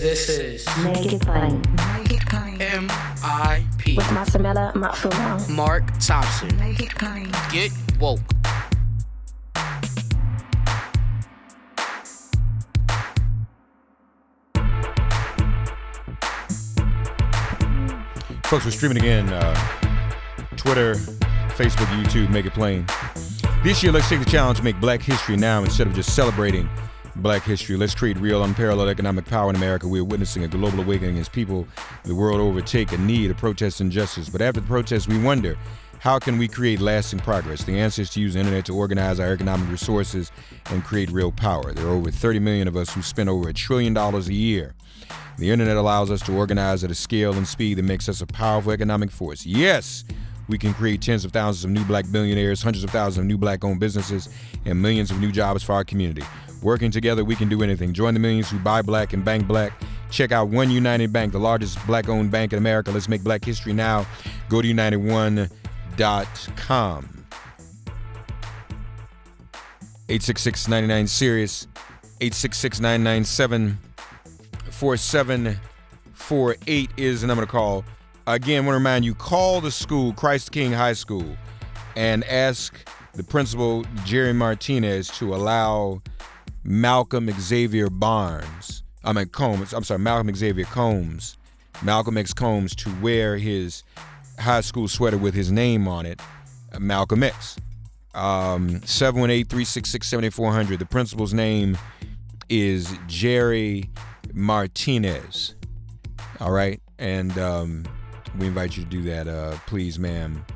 This is Make It Plain. MIP. With Masamela Matfumo. Mark Thompson. Make it plain. Get woke. Folks, we're streaming again. Twitter, Facebook, YouTube, Make It Plain. This year, let's take the challenge to make Black history now instead of just celebrating Black history. Let's create real, unparalleled economic power in America. We are witnessing a global awakening as people the world over take a need to protest injustice. But after the protest, we wonder, how can we create lasting progress? The answer is to use the internet to organize our economic resources and create real power. There are over 30 million of us who spend over $1 trillion a year. The internet allows us to organize at a scale and speed that makes us a powerful economic force. Yes, we can create tens of thousands of new Black billionaires, hundreds of thousands of new Black-owned businesses, and millions of new jobs for our community. Working together, we can do anything. Join the millions who buy Black and bank Black. Check out One United Bank, the largest Black-owned bank in America. Let's make Black history now. Go to UnitedOne.com. 866-99-SERIOUS, 866-997-4748 is the number to call. Again, I want to remind you, call the school, Christ King High School, and ask the principal, Jerry Martinez, to allow Malcolm Xavier Combs, Malcolm X Combs, to wear his high school sweater with his name on it, Malcolm X. 718-366-7400. The principal's name is Jerry Martinez. All right, and we invite you to do that, please, ma'am.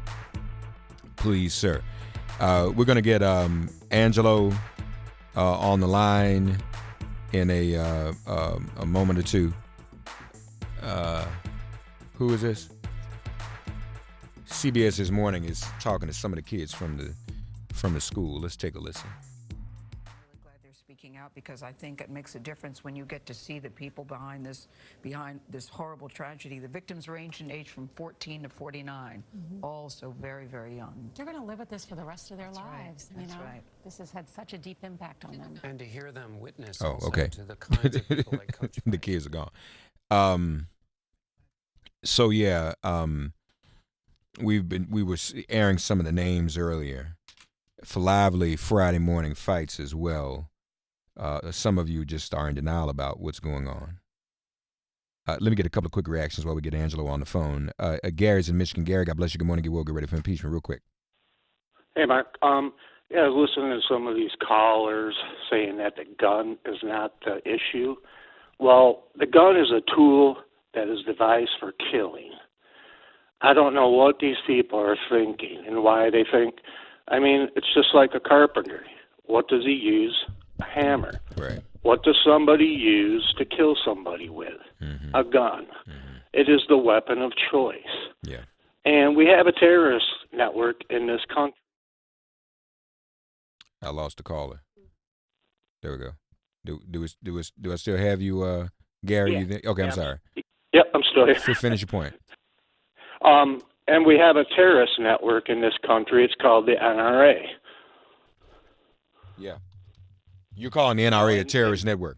Please, sir. We're going to get Angelo on the line in a moment or two. Who is this? CBS this morning is talking to some of the kids from the school. Let's take a listen. Speaking out, because I think it makes a difference when you get to see the people behind this horrible tragedy. The victims range in age from 14 to 49, all so very, very young. They're going to live with this for the rest of their lives. Right. That's right. This has had such a deep impact on them. And to hear them witness to the kinds of people like Coach the kids are gone. We were airing some of the names earlier for lively Friday morning fights as well. Some of you just are in denial about what's going on. Let me get a couple of quick reactions while we get Angelo on the phone. Gary's in Michigan. Gary, God bless you. Good morning. Get ready for impeachment real quick. Hey, Mark. I was listening to some of these callers saying that the gun is not the issue. Well, the gun is a tool that is devised for killing. I don't know what these people are thinking and why they think. I mean, it's just like a carpenter. What does he use? A hammer. Right. What does somebody use to kill somebody with? Mm-hmm. A gun. Mm-hmm. It is the weapon of choice. Yeah. And we have a terrorist network in this country. I lost the caller. There we go. Do I still have you, Gary? Yeah. You think? Okay, I'm sorry. Yep, I'm still here. So finish your point. And we have a terrorist network in this country. It's called the NRA. Yeah. You're calling the NRA a terrorist network.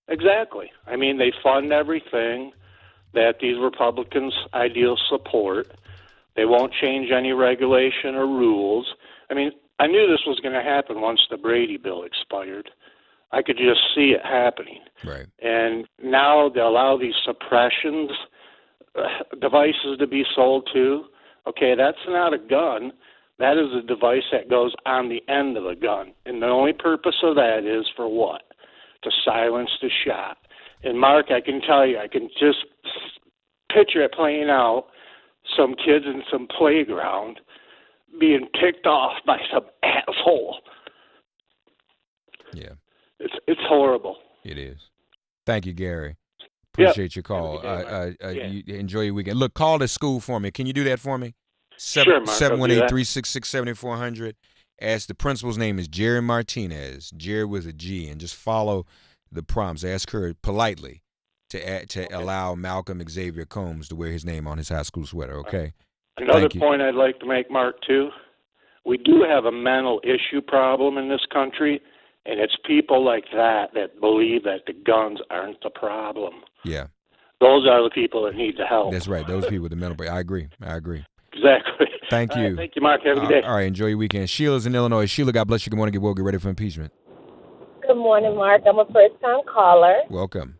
Exactly. I mean, they fund everything that these Republicans' ideals support. They won't change any regulation or rules. I mean, I knew this was going to happen once the Brady bill expired. I could just see it happening. Right. And now they allow these suppressions devices to be sold too. Okay, that's not a gun. That is a device that goes on the end of a gun. And the only purpose of that is for what? To silence the shot. And Mark, I can tell you, I can just picture it playing out, some kids in some playground being picked off by some asshole. Yeah. It's horrible. It is. Thank you, Gary. Appreciate your call. You enjoy your weekend. Look, call the school for me. Can you do that for me? Sure, Mark. 718-366-7400. Ask the principal's name is Jerry Martinez, Jerry with a G, and just follow the prompts. Ask her politely to allow Malcolm Xavier Combs to wear his name on his high school sweater, okay? Another point I'd like to make, Mark, too. We do have a mental issue problem in this country, And it's people like that believe that the guns aren't the problem. Yeah. Those are the people that need the help. That's right. Those people with the mental break. I agree. Exactly. Thank you. Thank you, Mark. Have a good day. All right. Enjoy your weekend. Sheila's in Illinois. Sheila, God bless you. Good morning. Get woke. Get ready for impeachment. Good morning, Mark. I'm a first-time caller. Welcome.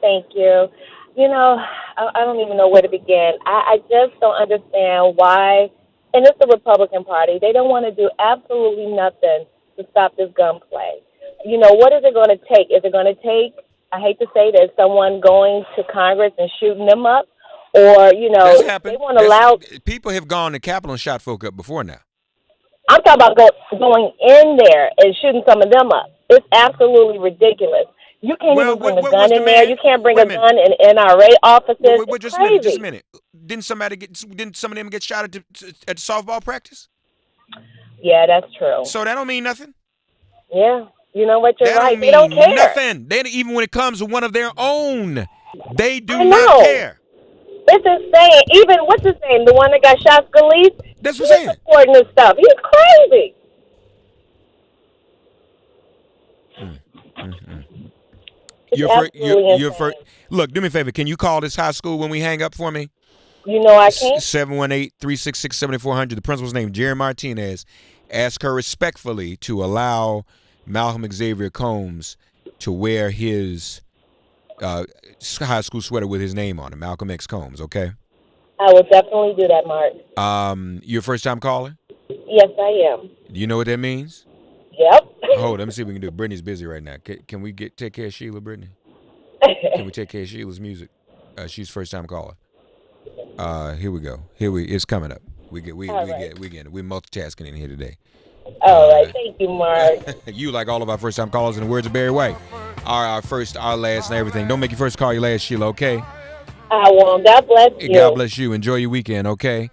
Thank you. You know, I don't even know where to begin. I just don't understand why, and it's the Republican Party, they don't want to do absolutely nothing to stop this gunplay. You know, what is it going to take? Is it going to take, I hate to say this, someone going to Congress and shooting them up? Or, you know, they want to allow... People have gone to Capitol and shot folk up before now. I'm talking about going in there and shooting some of them up. It's absolutely ridiculous. You can't even bring a gun in there. You can't bring a gun in NRA offices. Just a minute. Didn't some of them get shot at the softball practice? Yeah, that's true. So that don't mean nothing. Yeah, you know what? You're right. They don't mean nothing. Even when it comes to one of their own, they do not care. It's insane. Even what's his name? The one that got shot, Scalise. That's what I'm saying. He's supporting this stuff. He's crazy. You're first. Look, do me a favor. Can you call this high school when we hang up for me? You know I can. 718-366-7400. The principal's name, Jerry Martinez. Ask her respectfully to allow Malcolm Xavier Combs to wear his high school sweater with his name on it, Malcolm X Combs, okay? I will definitely do that, Mark. You're a first-time caller? Yes, I am. Do you know what that means? Yep. Hold on, let me see what we can do. Brittany's busy right now. Can we take care of Sheila, Brittany? Can we take care of Sheila's music? She's first-time caller. Here we go. It's coming up. We get we're multitasking in here today. All right, thank you, Mark. You, like all of our first-time callers, in the words of Barry White, are our first, our last, and everything. Don't make your first call your last, Sheila, okay? I won't. God bless you. God bless you. Enjoy your weekend, okay?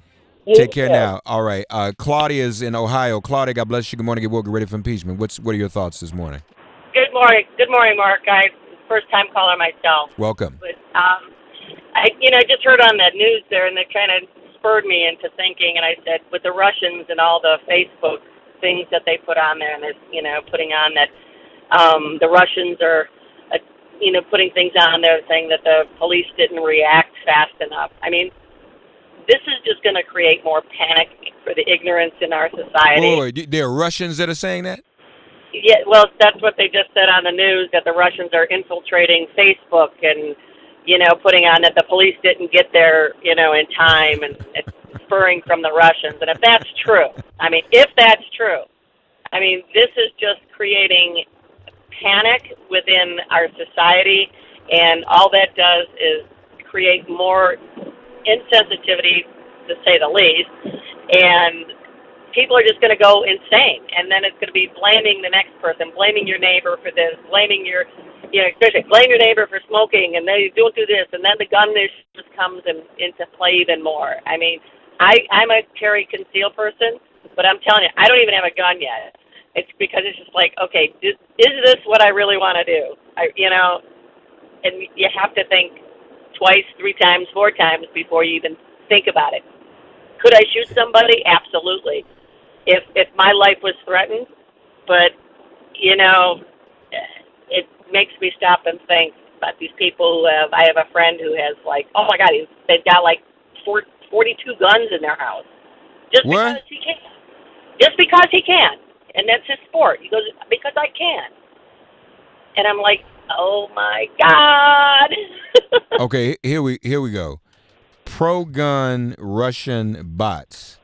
Take care now. All right. Claudia's in Ohio. Claudia, God bless you. Good morning. Get woke. Get ready for impeachment. What are your thoughts this morning? Good morning. Good morning, Mark. First-time caller myself. Welcome. But, I just heard on the news there, and it kind of spurred me into thinking, and I said, with the Russians and all the Facebook things that they put on there, and this, putting on that the Russians are, putting things on there saying that the police didn't react fast enough. I mean, this is just going to create more panic for the ignorance in our society. Wait, there are Russians that are saying that? Yeah, well, that's what they just said on the news, that the Russians are infiltrating Facebook and, putting on that the police didn't get there, in time and spurring from the Russians. And if that's true, this is just creating panic within our society, and all that does is create more insensitivity, to say the least, and people are just going to go insane, and then it's going to be blaming the next person, blaming your neighbor for this, blaming your, especially blame your neighbor for smoking, and they don't do this, and then the gun issue just comes into play even more. I mean, I'm a carry conceal person, but I'm telling you, I don't even have a gun yet. It's because it's just like, okay, is this what I really want to do? And you have to think twice, 3 times, 4 times before you even think about it. Could I shoot somebody? Absolutely. If my life was threatened, but, it makes me stop and think about these people I have a friend who has oh my God, they've got 42 guns in their house. Just what? Because he can. Just because he can. And that's his sport. He goes, because I can. And I'm like, oh my God. Okay, here we go. Pro-gun Russian bots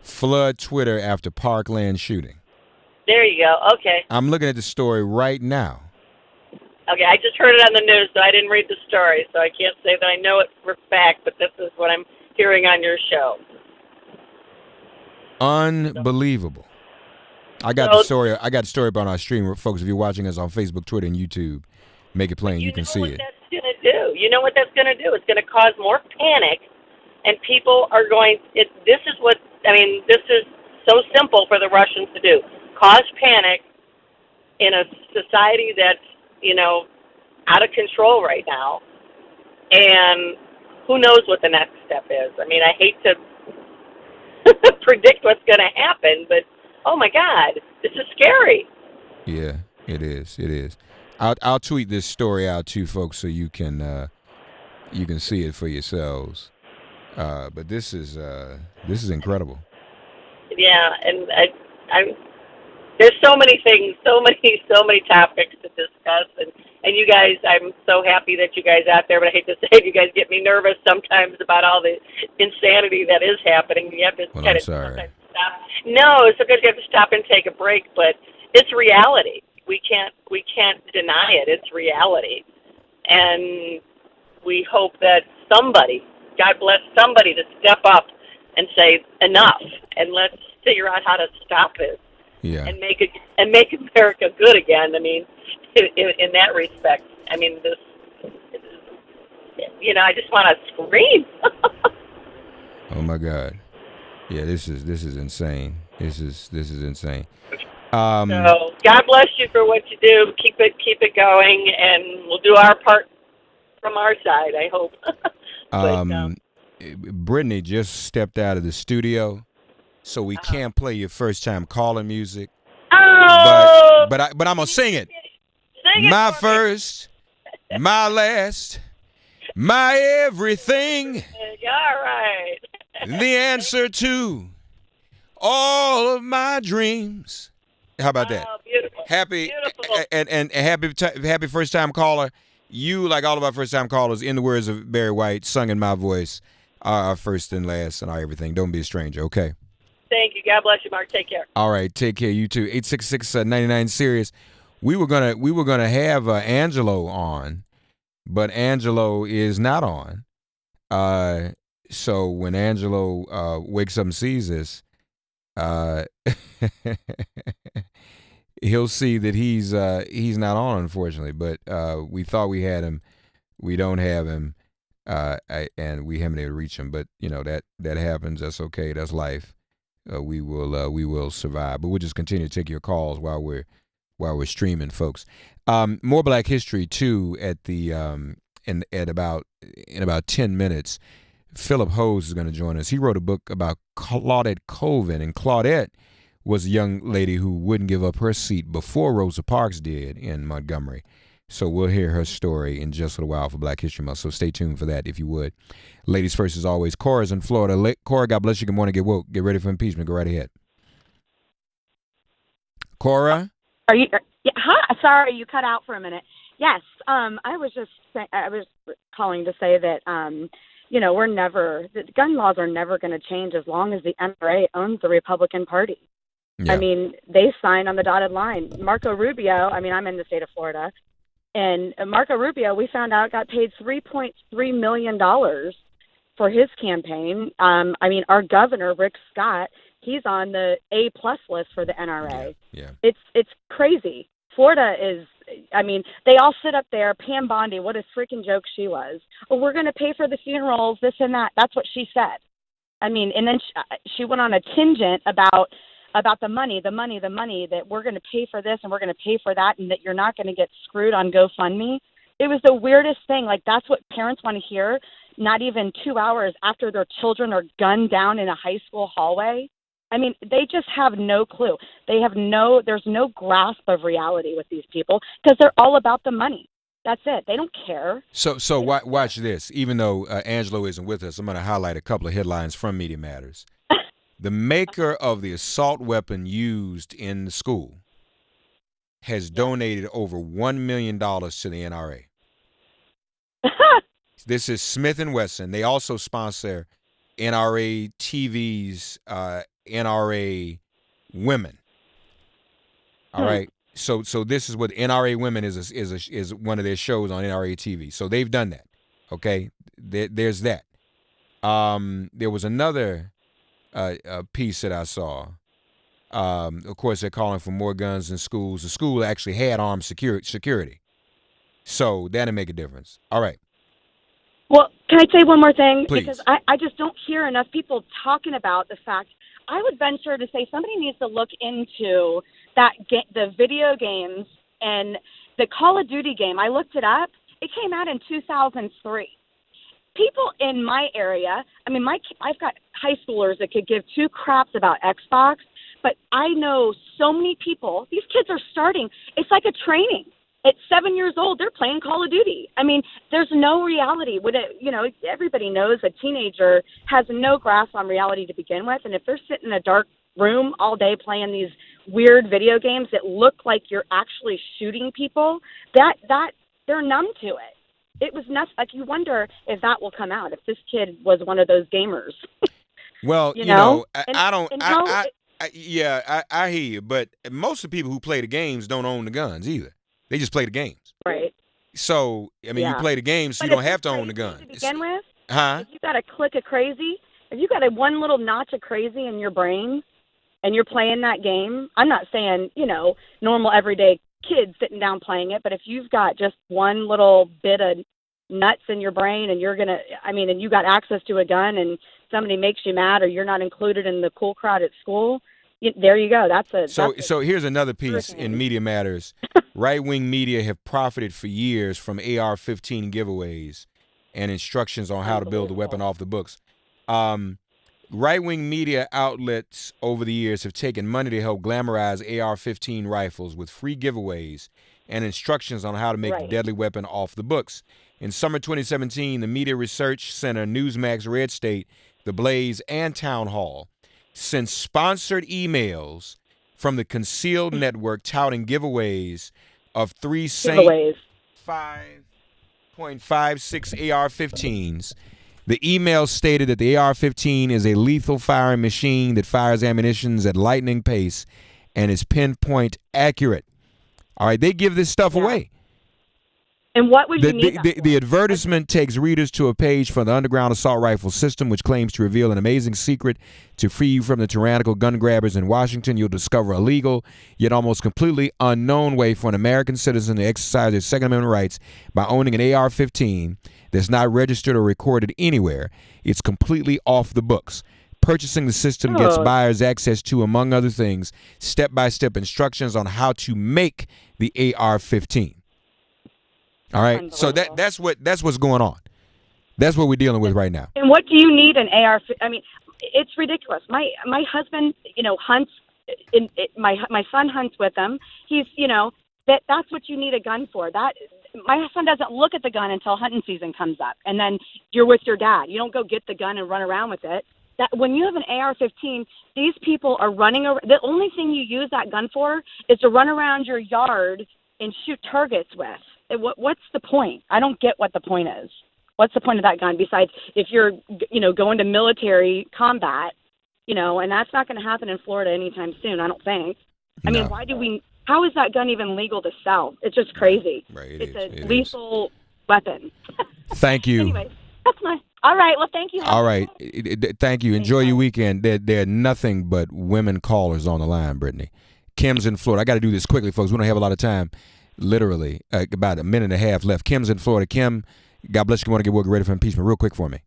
flood Twitter after Parkland shooting. There you go. Okay. I'm looking at the story right now. Okay, I just heard it on the news, so I didn't read the story, so I can't say that I know it for fact, but this is what I'm hearing on your show. Unbelievable. I got the story up on our stream, folks. If you're watching us on Facebook, Twitter, and YouTube, make it plain. You can see it. That's going to do. You know what that's going to do? It's going to cause more panic, and people are going. This is so simple for the Russians to do: cause panic in a society that's out of control right now, and who knows what the next step is? I mean, I hate to predict what's going to happen, but oh my God, this is scary. Yeah, it is. It is. I'll tweet this story out to you folks so you can see it for yourselves. But this is incredible. Yeah, and I'm there's so many things, so many topics to discuss, and you guys, I'm so happy that you guys out there. But I hate to say it, you guys get me nervous sometimes about all the insanity that is happening. You have to Well, kind I'm of sorry. sometimes stop. No, sometimes you have to stop and take a break, but it's reality. We can't deny it. It's reality, and we hope that somebody, God bless somebody, to step up and say enough, and let's figure out how to stop this Yeah. and make America good again. I mean, in that respect, I mean, I just want to scream. Oh my God. Yeah, this is insane. This is insane. So God bless you for what you do. Keep it going, and we'll do our part from our side, I hope. Brittany just stepped out of the studio, so we can't play your first time calling music. Oh, but I'm gonna sing it. Sing it My for me. first, my last, my everything. All right. The answer to all of my dreams. How about that? Oh, beautiful. Happy Beautiful. and happy first time caller. You, like all of our first time callers, in the words of Barry White, sung in my voice, are our first and last and our everything. Don't be a stranger, okay? Thank you. God bless you, Mark. Take care. All right, take care. You too. 866-99-SIRIUS. We were gonna have Angelo on, but Angelo is not on. So when Angelo wakes up and sees this, he'll see that he's not on, unfortunately. But we thought we had him. We don't have him, and we haven't been able to reach him. But that happens. That's okay. That's life. We will survive. But we'll just continue to take your calls while we're streaming, folks. More Black History too at the in about 10 minutes. Philip Hose is going to join us. He wrote a book about Claudette Colvin, and Claudette was a young lady who wouldn't give up her seat before Rosa Parks did in Montgomery. So we'll hear her story in just a while for Black History Month. So stay tuned for that if you would. Ladies first as always. Cora's in Florida. Cora, God bless you. Good morning. Get woke. Get ready for impeachment. Go right ahead. Cora? Are you? Yeah, hi. Sorry, you cut out for a minute. Yes. I was calling to say that the gun laws are never going to change as long as the NRA owns the Republican Party. Yeah. I mean, they signed on the dotted line. Marco Rubio, I'm in the state of Florida, and Marco Rubio, we found out, got paid $3.3 million for his campaign. Our governor, Rick Scott, he's on the A+ list for the NRA. Yeah. It's crazy. Florida is, they all sit up there. Pam Bondi, what a freaking joke she was. Oh, we're going to pay for the funerals, this and that. That's what she said. And then she went on a tangent about the money, that we're going to pay for this and we're going to pay for that, and that you're not going to get screwed on GoFundMe. It was the weirdest thing. Like, that's what parents want to hear, not even 2 hours after their children are gunned down in a high school hallway. They just have no clue. There's no grasp of reality with these people because they're all about the money. That's it. They don't care. So watch this. Even though Angelo isn't with us, I'm going to highlight a couple of headlines from Media Matters. The maker of the assault weapon used in the school has donated over $1 million to the NRA. This is Smith & Wesson. They also sponsor NRA TV's NRA Women. All right. So this is what NRA Women is one of their shows on NRA TV. So they've done that. Okay. There's that. There was another piece that I saw. Of course, they're calling for more guns in schools. The school actually had armed security. So that'll make a difference. All right. Well, can I say one more thing? Please. Because I just don't hear enough people talking about the fact. I would venture to say somebody needs to look into the video games and the Call of Duty game. I looked it up. It came out in 2003. People in my area, I've got high schoolers that could give two craps about Xbox, But I know so many people, these kids are starting, it's like a training. At 7 years old, they're playing Call of Duty. I mean, there's no reality. Everybody knows a teenager has no grasp on reality to begin with. And if they're sitting in a dark room all day playing these weird video games that look like you're actually shooting people, that they're numb to it. It was nuts. Like, you wonder if that will come out, if this kid was one of those gamers. Well, you know? I hear you, but most of the people who play the games don't own the guns either. They just play the games. Right. So, I mean, you play the games, so you don't have to own the gun. To begin with, Huh? if you got a click of crazy, if you got one little notch of crazy in your brain and you're playing that game, I'm not saying, normal everyday kids sitting down playing it, but if you've got just one little bit of nuts in your brain and and you got access to a gun and somebody makes you mad or you're not included in the cool crowd at school, there you go. So here's another piece in Media Matters. Right-wing media have profited for years from AR-15 giveaways and instructions on how to build a weapon off the books. Right-wing media outlets over the years have taken money to help glamorize AR-15 rifles with free giveaways and instructions on how to make the deadly weapon off the books. In summer 2017, the Media Research Center, Newsmax, Red State, The Blaze, and Town Hall sent sponsored emails from the Concealed Network touting giveaways of 3 Saint 5.56 AR-15s. The email stated that the AR-15 is a lethal firing machine that fires ammunition at lightning pace and is pinpoint accurate. All right, they give this stuff away. And what would you need the advertisement takes readers to a page from the underground assault rifle system, which claims to reveal an amazing secret to free you from the tyrannical gun grabbers in Washington. You'll discover a legal, yet almost completely unknown way for an American citizen to exercise their Second Amendment rights by owning an AR-15 that's not registered or recorded anywhere. It's completely off the books. Purchasing the system gets buyers access to, among other things, step-by-step instructions on how to make the AR-15. All right, so that's what's going on. That's what we're dealing with right now. And what do you need an AR? I mean, it's ridiculous. My husband, hunts. My son hunts with him. He's, that's what you need a gun for. My son doesn't look at the gun until hunting season comes up, and then you're with your dad. You don't go get the gun and run around with it. That when you have an AR-15, these people are running around. The only thing you use that gun for is to run around your yard and shoot targets with. What's the point? I don't get what the point is. What's the point of that gun besides if you're, going to military combat, and that's not going to happen in Florida anytime soon, I don't think. I mean, how is that gun even legal to sell? It's just crazy. Right, it's a lethal weapon. Thank you. Anyway, all right. Well, thank you. All right. Thank you. Enjoy your weekend. There are nothing but women callers on the line, Brittany. Kim's in Florida. I got to do this quickly, folks. We don't have a lot of time. Literally, about a minute and a half left. Kim's in Florida. Kim, God bless you. Want to get work ready for impeachment real quick for me?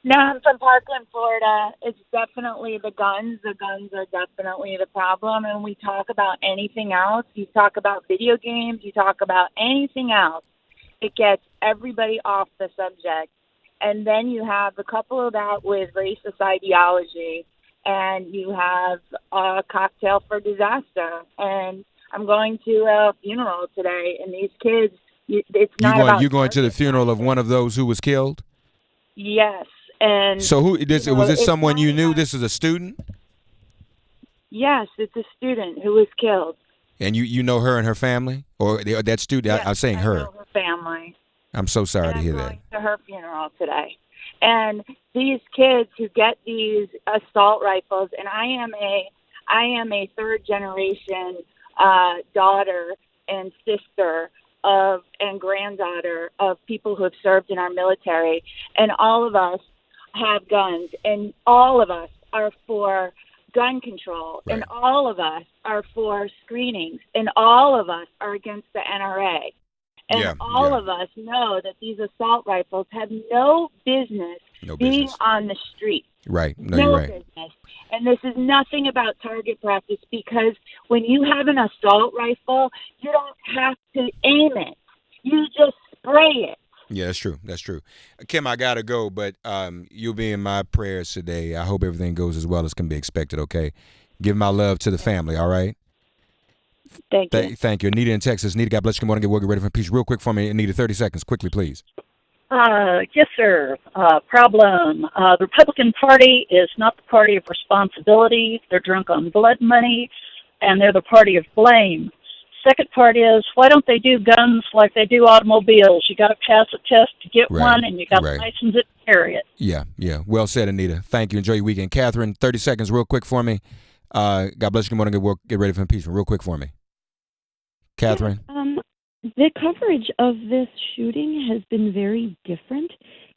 No, I'm from Parkland, Florida. It's definitely the guns. The guns are definitely the problem. And we talk about anything else. You talk about video games. You talk about anything else. It gets everybody off the subject. And then you have a couple of that with racist ideology. And you have a cocktail for disaster. And I'm going to a funeral today, and these kids, it's not about... You're going to the funeral of one of those who was killed? Yes, and... So was this someone you knew? This is a student? Yes, it's a student who was killed. And you know her and her family? Or that student? Yes, I'm saying her. I know her family. I'm so sorry to hear that. I'm going to her funeral today. And these kids who get these assault rifles, and I am a third generation daughter and sister and granddaughter of people who have served in our military, and all of us have guns, and all of us are for gun control, and all of us are for screenings, and all of us are against the NRA. And all of us know that these assault rifles have no business being on the street. Right. No, you're right. Business. And this is nothing about target practice, because when you have an assault rifle, you don't have to aim it. You just spray it. Yeah, that's true. That's true. Kim, I gotta go, but you'll be in my prayers today. I hope everything goes as well as can be expected. Okay, give my love to the family. All right. Thank you. Thank you, Anita in Texas. Anita, God bless you. Good morning. Get ready for peace. Real quick for me, Anita. 30 seconds, quickly, please. Yes, sir. Problem. The Republican Party is not the party of responsibility. They're drunk on blood money, and they're the party of blame. Second part is, why don't they do guns like they do automobiles? You got to pass a test to get one, and you got to license it to carry it. Yeah. Well said, Anita. Thank you. Enjoy your weekend. Catherine, 30 seconds, real quick for me. God bless you. Good morning. Get ready for impeachment. Real quick for me. Catherine? The coverage of this shooting has been very different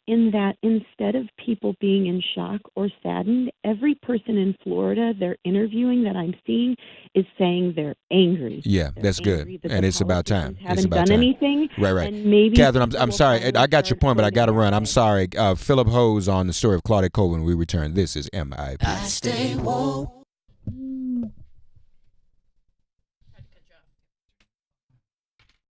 in that instead of people being in shock or saddened, every person in Florida they're interviewing that I'm seeing is saying they're angry. Yeah, that's good. And it's about time. Haven't done anything. Right. And maybe Catherine, I'm sorry. I got your point, but I got to run. I'm sorry. Philip Hose on the story of Claudette Colvin. We return. This is MIP. I stay woke.